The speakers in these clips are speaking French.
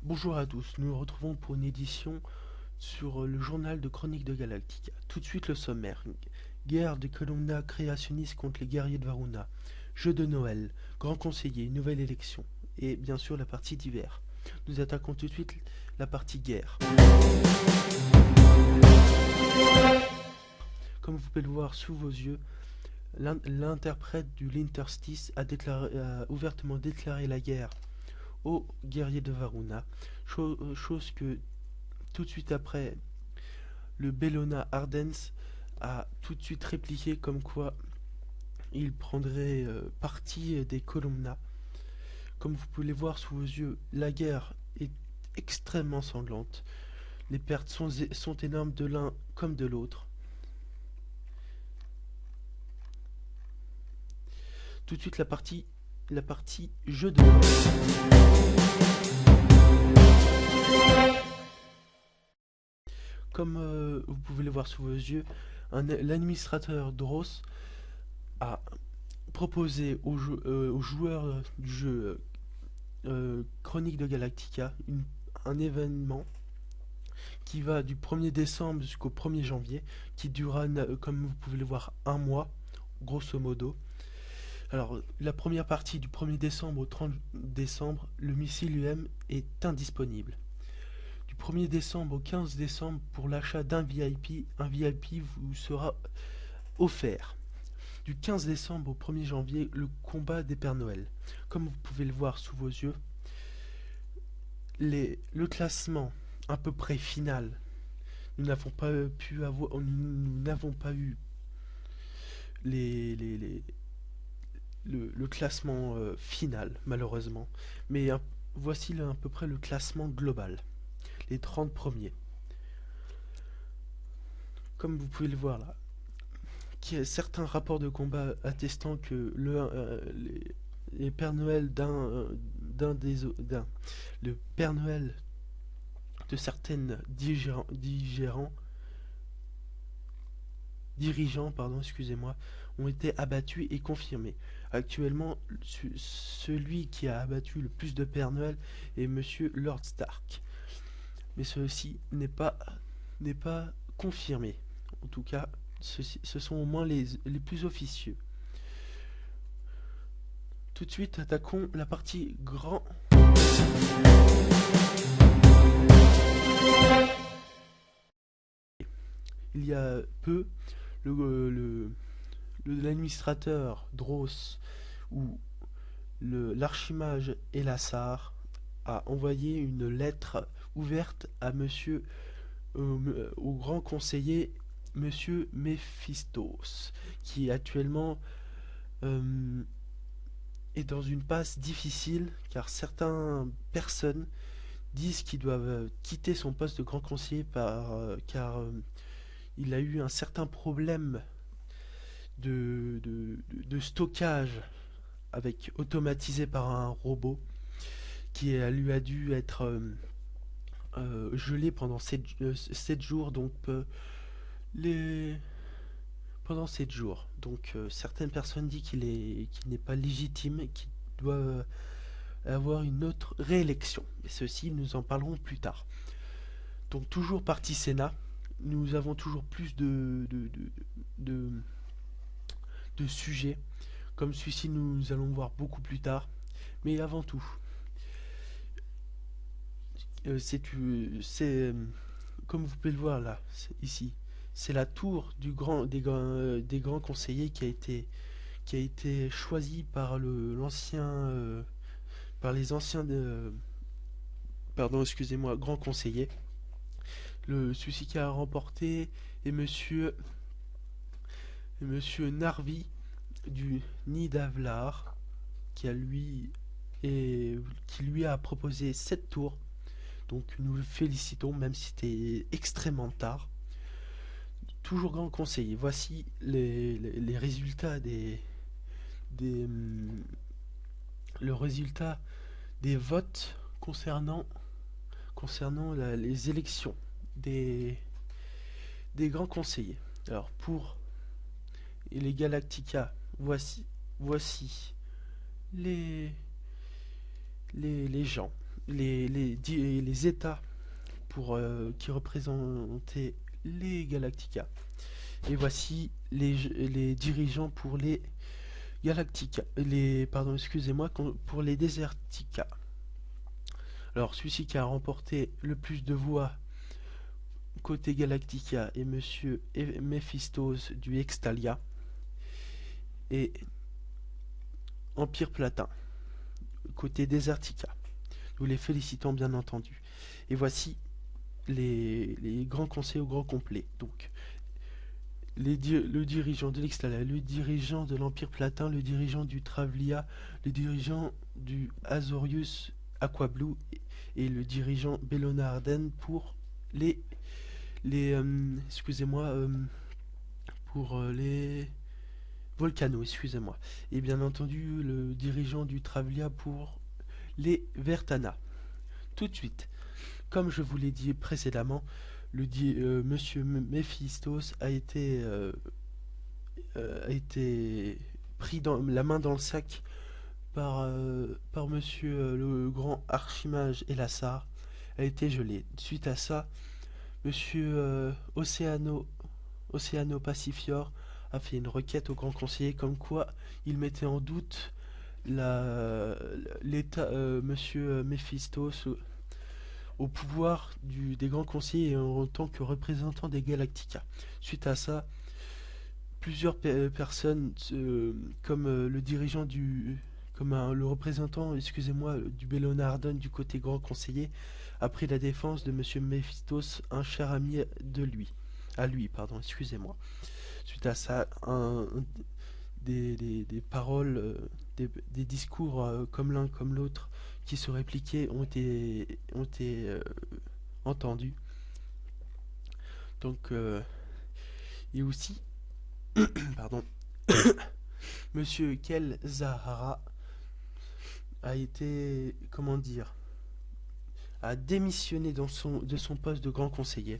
Bonjour à tous, nous nous retrouvons pour une édition sur le journal de Chroniques de Galactica. Tout de suite le sommaire. Guerre des Columna créationnistes contre les guerriers de Varuna. Jeu de Noël, grand conseiller, nouvelle élection. Et bien sûr la partie d'hiver. Nous attaquons tout de suite la partie guerre. Comme vous pouvez le voir sous vos yeux, l'interprète du L'Interstice a ouvertement déclaré la guerre aux guerriers de Varuna, chose que tout de suite après, le Bellona Ardens a tout de suite répliqué comme quoi il prendrait parti des Columna. Comme vous pouvez les voir sous vos yeux, la guerre est extrêmement sanglante. Les pertes sont énormes de l'un comme de l'autre. Tout de suite la partie jeu de comme vous pouvez le voir sous vos yeux, l'administrateur Dross a proposé aux joueurs du jeu Chroniques de Galactica un événement qui va du 1er décembre jusqu'au 1er janvier, qui durera, comme vous pouvez le voir, un mois, grosso modo. Alors, la première partie du 1er décembre au 30 décembre, le missile UM est indisponible. Du 1er décembre au 15 décembre, pour l'achat d'un VIP vous sera offert. Du 15 décembre au 1er janvier, le combat des Pères Noël. Comme vous pouvez le voir sous vos yeux, le classement à peu près final, nous n'avons pas eu le classement final, malheureusement. Mais voici à peu près le classement global. Les 30 premiers. Comme vous pouvez le voir là, il y a certains rapports de combat attestant que les Pères Noël le Père Noël de certaines dirigeants, excusez-moi, ont été abattus et confirmés. Actuellement, celui qui a abattu le plus de Père Noël est Monsieur Lord Stark. Mais ceci n'est pas confirmé. En tout cas, ce sont au moins les plus officieux. Tout de suite, attaquons la partie grand. Il y a peu, l'administrateur Dross ou l'archimage Elassar a envoyé une lettre ouverte à monsieur au grand conseiller monsieur Méphistos, qui actuellement est dans une passe difficile, car certaines personnes disent qu'ils doivent quitter son poste de grand conseiller car il a eu un certain problème de stockage automatisé par un robot qui lui a dû être gelé pendant 7 jours, donc pendant 7 jours. Donc certaines personnes disent qu'il n'est pas légitime et qu'il doit avoir une autre réélection. Mais ceci, nous en parlerons plus tard. Donc toujours partie Sénat, nous avons toujours plus de sujets. Comme celui-ci, nous allons voir beaucoup plus tard. Mais avant tout, comme vous pouvez le voir là, ici, c'est la tour des grands conseillers qui a été choisie par par les anciens grands conseillers. Celui qui a remporté est monsieur Narvi du Nidavlar, qui lui a proposé 7 tours. Donc nous le félicitons, même si c'était extrêmement tard. Toujours grand conseiller. Voici les résultats le résultat des votes concernant les élections des grands conseillers. Alors pour les Galactica, voici les gens. les États qui représentaient les Galactica. Et voici les dirigeants pour les Galactica. Pardon, excusez-moi, pour les Desertica. Alors, celui-ci qui a remporté le plus de voix côté Galactica est Monsieur Mephistos du Extalia et Empire Platin côté Desertica. Nous les félicitons bien entendu. Et voici les grands conseils au grand complet. Donc, le dirigeant de l'Extalia, le dirigeant de l'Empire Platin, le dirigeant du Travlia, le dirigeant du Azorius Aquablue et le dirigeant Bellona Arden pour excusez-moi, pour les Volcano, excusez-moi. Et bien entendu, le dirigeant du Travlia pour les Vertana. Tout de suite, comme je vous l'ai dit précédemment, Monsieur Mephistos a été pris la main dans le sac par Monsieur le grand archimage Elassar, a été gelé. Suite à ça, Monsieur Océano Pacifior a fait une requête au grand conseiller comme quoi il mettait en doute l'état Monsieur Mephistos au pouvoir des grands conseillers en tant que représentant des Galactica. Suite à ça, plusieurs personnes comme le dirigeant le représentant, excusez-moi, du Bellona Arden du côté grand conseiller a pris la défense de Monsieur Mephistos, un cher ami de lui. À lui, pardon, excusez-moi. Suite à ça, des paroles, des discours comme l'un comme l'autre qui se répliquaient ont été entendus. Donc, et aussi, pardon, Monsieur Kel Zahara a été, comment dire, a démissionné de son poste de grand conseiller.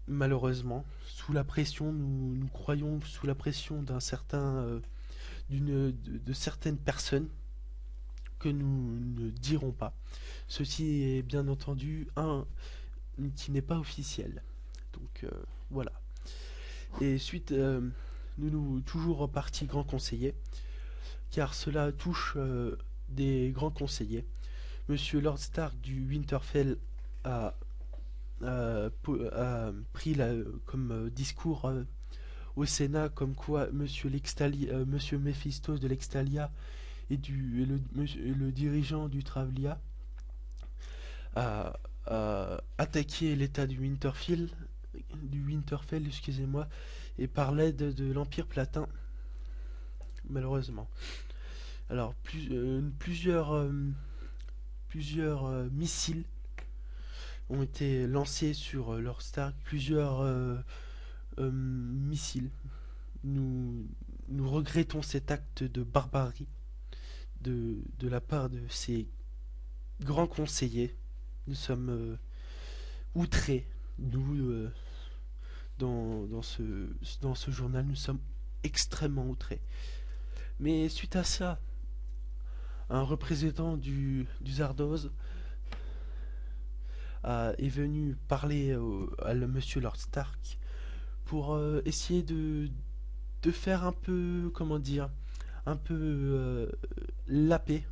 Malheureusement, sous la pression, nous croyons sous la pression de certaines personnes que nous ne dirons pas. Ceci est bien entendu qui n'est pas officiel. Donc voilà. Et suite, nous toujours repartis grand conseiller, car cela touche des grands conseillers. Monsieur Lord Stark du Winterfell a pris comme discours au Sénat comme quoi Monsieur Mephistos de l'Extalia et le dirigeant du Travlia a attaqué l'état du Winterfell, excusez-moi, et par l'aide de l'Empire Platin, malheureusement. Alors plusieurs missiles ont été lancés sur Lord Stark, plusieurs missiles. Nous regrettons cet acte de barbarie de la part de ces grands conseillers. Nous sommes outrés. Nous, dans ce journal, nous sommes extrêmement outrés. Mais suite à ça, un représentant du Zardoz est venu parler à Monsieur Lord Stark pour essayer de faire un peu, comment dire, un peu la paix,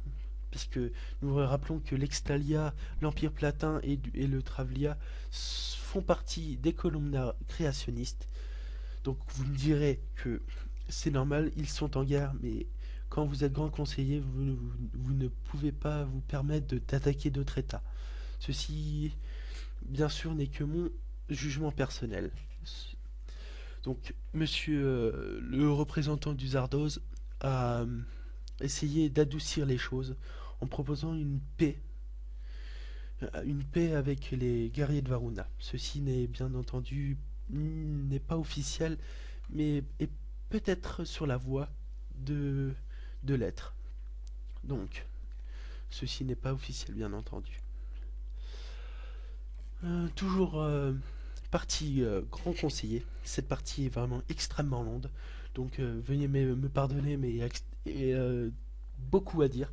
puisque nous rappelons que l'Extalia, l'Empire Platin et le Travlia font partie des columnas créationnistes. Donc vous me direz que c'est normal, ils sont en guerre, mais quand vous êtes grand conseiller, vous ne pouvez pas vous permettre d'attaquer d'autres États. Ceci, bien sûr, n'est que mon jugement personnel. Donc, monsieur le représentant du Zardoz a essayé d'adoucir les choses en proposant une paix avec les guerriers de Varuna. Ceci n'est bien entendu n'est pas officiel, mais est peut-être sur la voie de l'être. Donc, ceci n'est pas officiel, bien entendu. Toujours partie grand conseiller. Cette partie est vraiment extrêmement longue, donc veuillez me pardonner, mais il y a beaucoup à dire.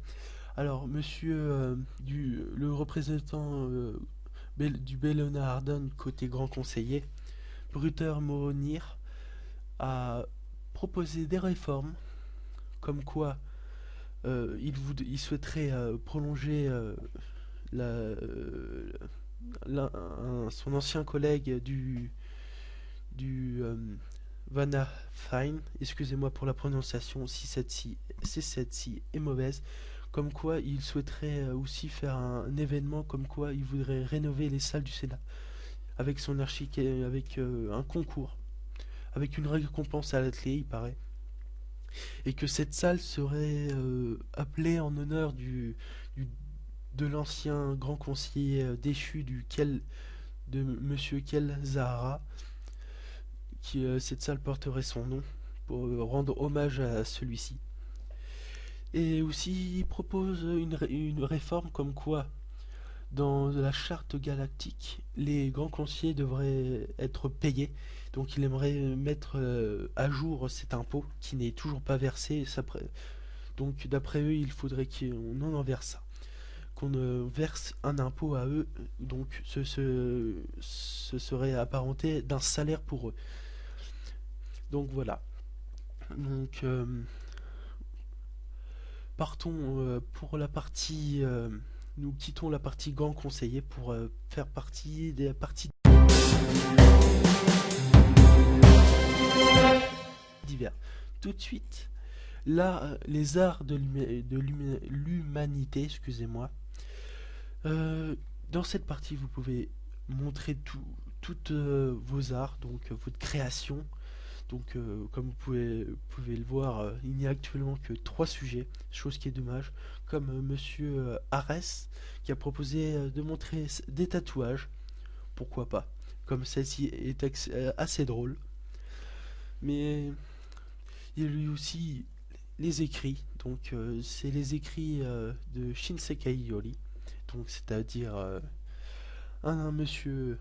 Alors, monsieur le représentant du Bellona Ardenne côté grand conseiller, Bruter Moronir, a proposé des réformes, comme quoi il souhaiterait prolonger son ancien collègue du Vanna Fine, excusez-moi pour la prononciation, si celle-ci est mauvaise, comme quoi il souhaiterait aussi faire un événement, comme quoi il voudrait rénover les salles du Sénat avec son archiquet, avec un concours, avec une récompense à la clé, il paraît, et que cette salle serait appelée en honneur du- de l'ancien grand conseiller déchu de Monsieur Kel Zahara, cette salle porterait son nom pour rendre hommage à celui-ci. Et aussi, il propose une réforme comme quoi, dans la charte galactique, les grands conseillers devraient être payés. Donc il aimerait mettre à jour cet impôt qui n'est toujours pas versé. Donc d'après eux, il faudrait qu'on en verse ça. Qu'on verse un impôt à eux. Donc ce serait apparenté d'un salaire pour eux. Donc voilà. Donc partons pour la partie. Nous quittons la partie grands conseillers pour faire partie des parties divers. Tout de suite, là, les arts de l'humanité, excusez-moi. Euh, dans cette partie, vous pouvez montrer toutes vos arts, donc votre création. Donc, comme pouvez le voir, il n'y a actuellement que 3 sujets, chose qui est dommage. Comme Monsieur Arès, qui a proposé de montrer des tatouages, pourquoi pas. Comme celle-ci est assez drôle. Mais il y a lui aussi les écrits. Donc, c'est les écrits de Shinsekai Yori. Donc, c'est-à-dire un monsieur.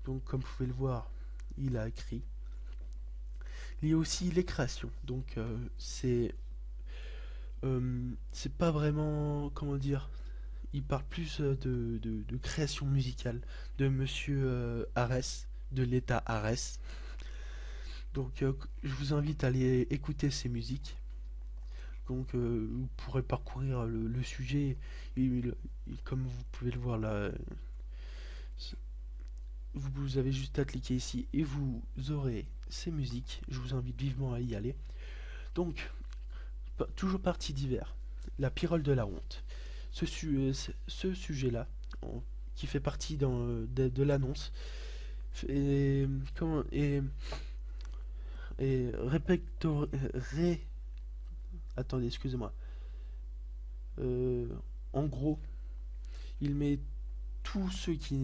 Donc, comme vous pouvez le voir, il a écrit. Il y a aussi les créations. Donc, c'est pas vraiment. Comment dire. Il parle plus de création musicale de monsieur Arès, de l'état Arès. Donc, je vous invite à aller écouter ses musiques. Donc, vous pourrez parcourir le sujet. Comme vous pouvez le voir là, vous avez juste à cliquer ici et vous aurez ces musiques. Je vous invite vivement à y aller. Donc, toujours partie divers. La pyrole de la honte. Ce sujet-là, qui fait partie de l'annonce, et, comment, et attendez, excusez-moi. Euh, en gros, il met tous ceux qui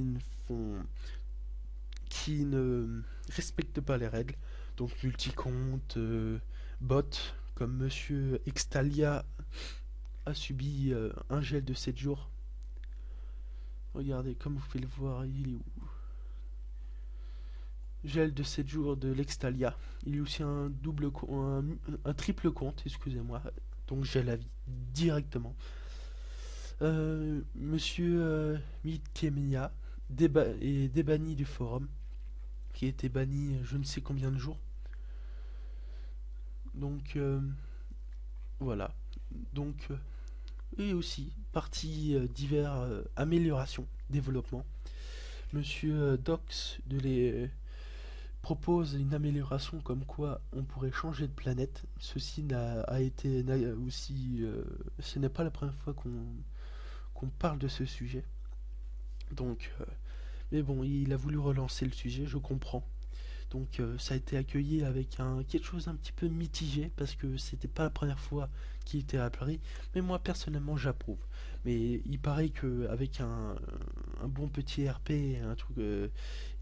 ne respectent pas les règles, donc multicompte, bot, comme Monsieur Extalia a subi un gel de 7 jours. Regardez, comme vous pouvez le voir, il est où? Gel de 7 jours de l'Extalia. Il y a aussi un triple compte, excusez-moi. Donc j'ai la vie directement. Monsieur Mitkemia est débanni du forum, qui a été banni je ne sais combien de jours. Donc voilà. Donc et aussi partie divers amélioration, développement. Monsieur Dox propose une amélioration comme quoi on pourrait changer de planète. Ceci aussi, ce n'est pas la première fois qu'on parle de ce sujet. Donc, mais bon, il a voulu relancer le sujet, je comprends. Donc, ça a été accueilli avec quelque chose un petit peu mitigé parce que c'était pas la première fois qu'il était appelé. Mais moi, personnellement, j'approuve. Mais il paraît que avec un bon petit RP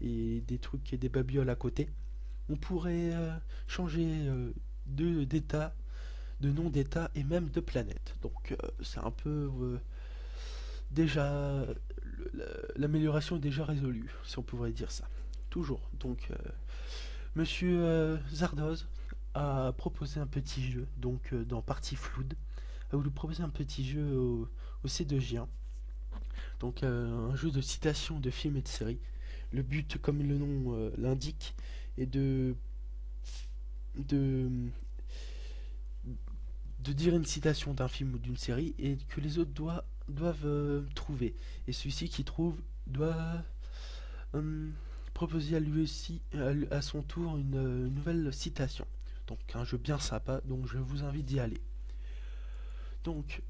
et des trucs et des babioles à côté, on pourrait changer d'état, de nom d'état et même de planète. Donc, c'est un peu déjà l'amélioration est déjà résolue, si on pourrait dire ça. Toujours. Donc, Monsieur Zardoz a proposé un petit jeu, donc dans Partie Flood, à vous proposer un petit jeu au C2J1. Donc un jeu de citation de films et de séries. Le but, comme le nom l'indique, est de, de dire une citation d'un film ou d'une série et que les autres doivent trouver. Et celui-ci qui trouve doit proposer à lui aussi, à son tour, une nouvelle citation. Donc un jeu bien sympa, donc je vous invite d'y aller. Donc,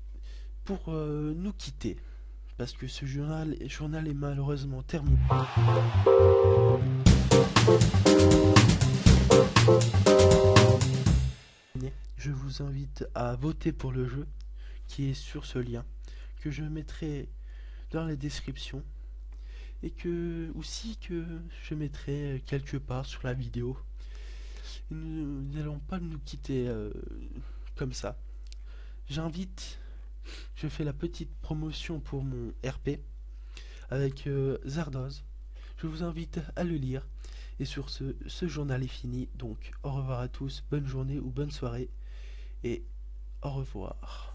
pour nous quitter, parce que ce journal est malheureusement terminé, je vous invite à voter pour le jeu qui est sur ce lien, que je mettrai dans la description, et que je mettrai quelque part sur la vidéo. Nous n'allons pas nous quitter comme ça. Je fais la petite promotion pour mon RP avec Zardoz. Je vous invite à le lire. Et sur ce journal est fini. Donc au revoir à tous, bonne journée ou bonne soirée. Et au revoir.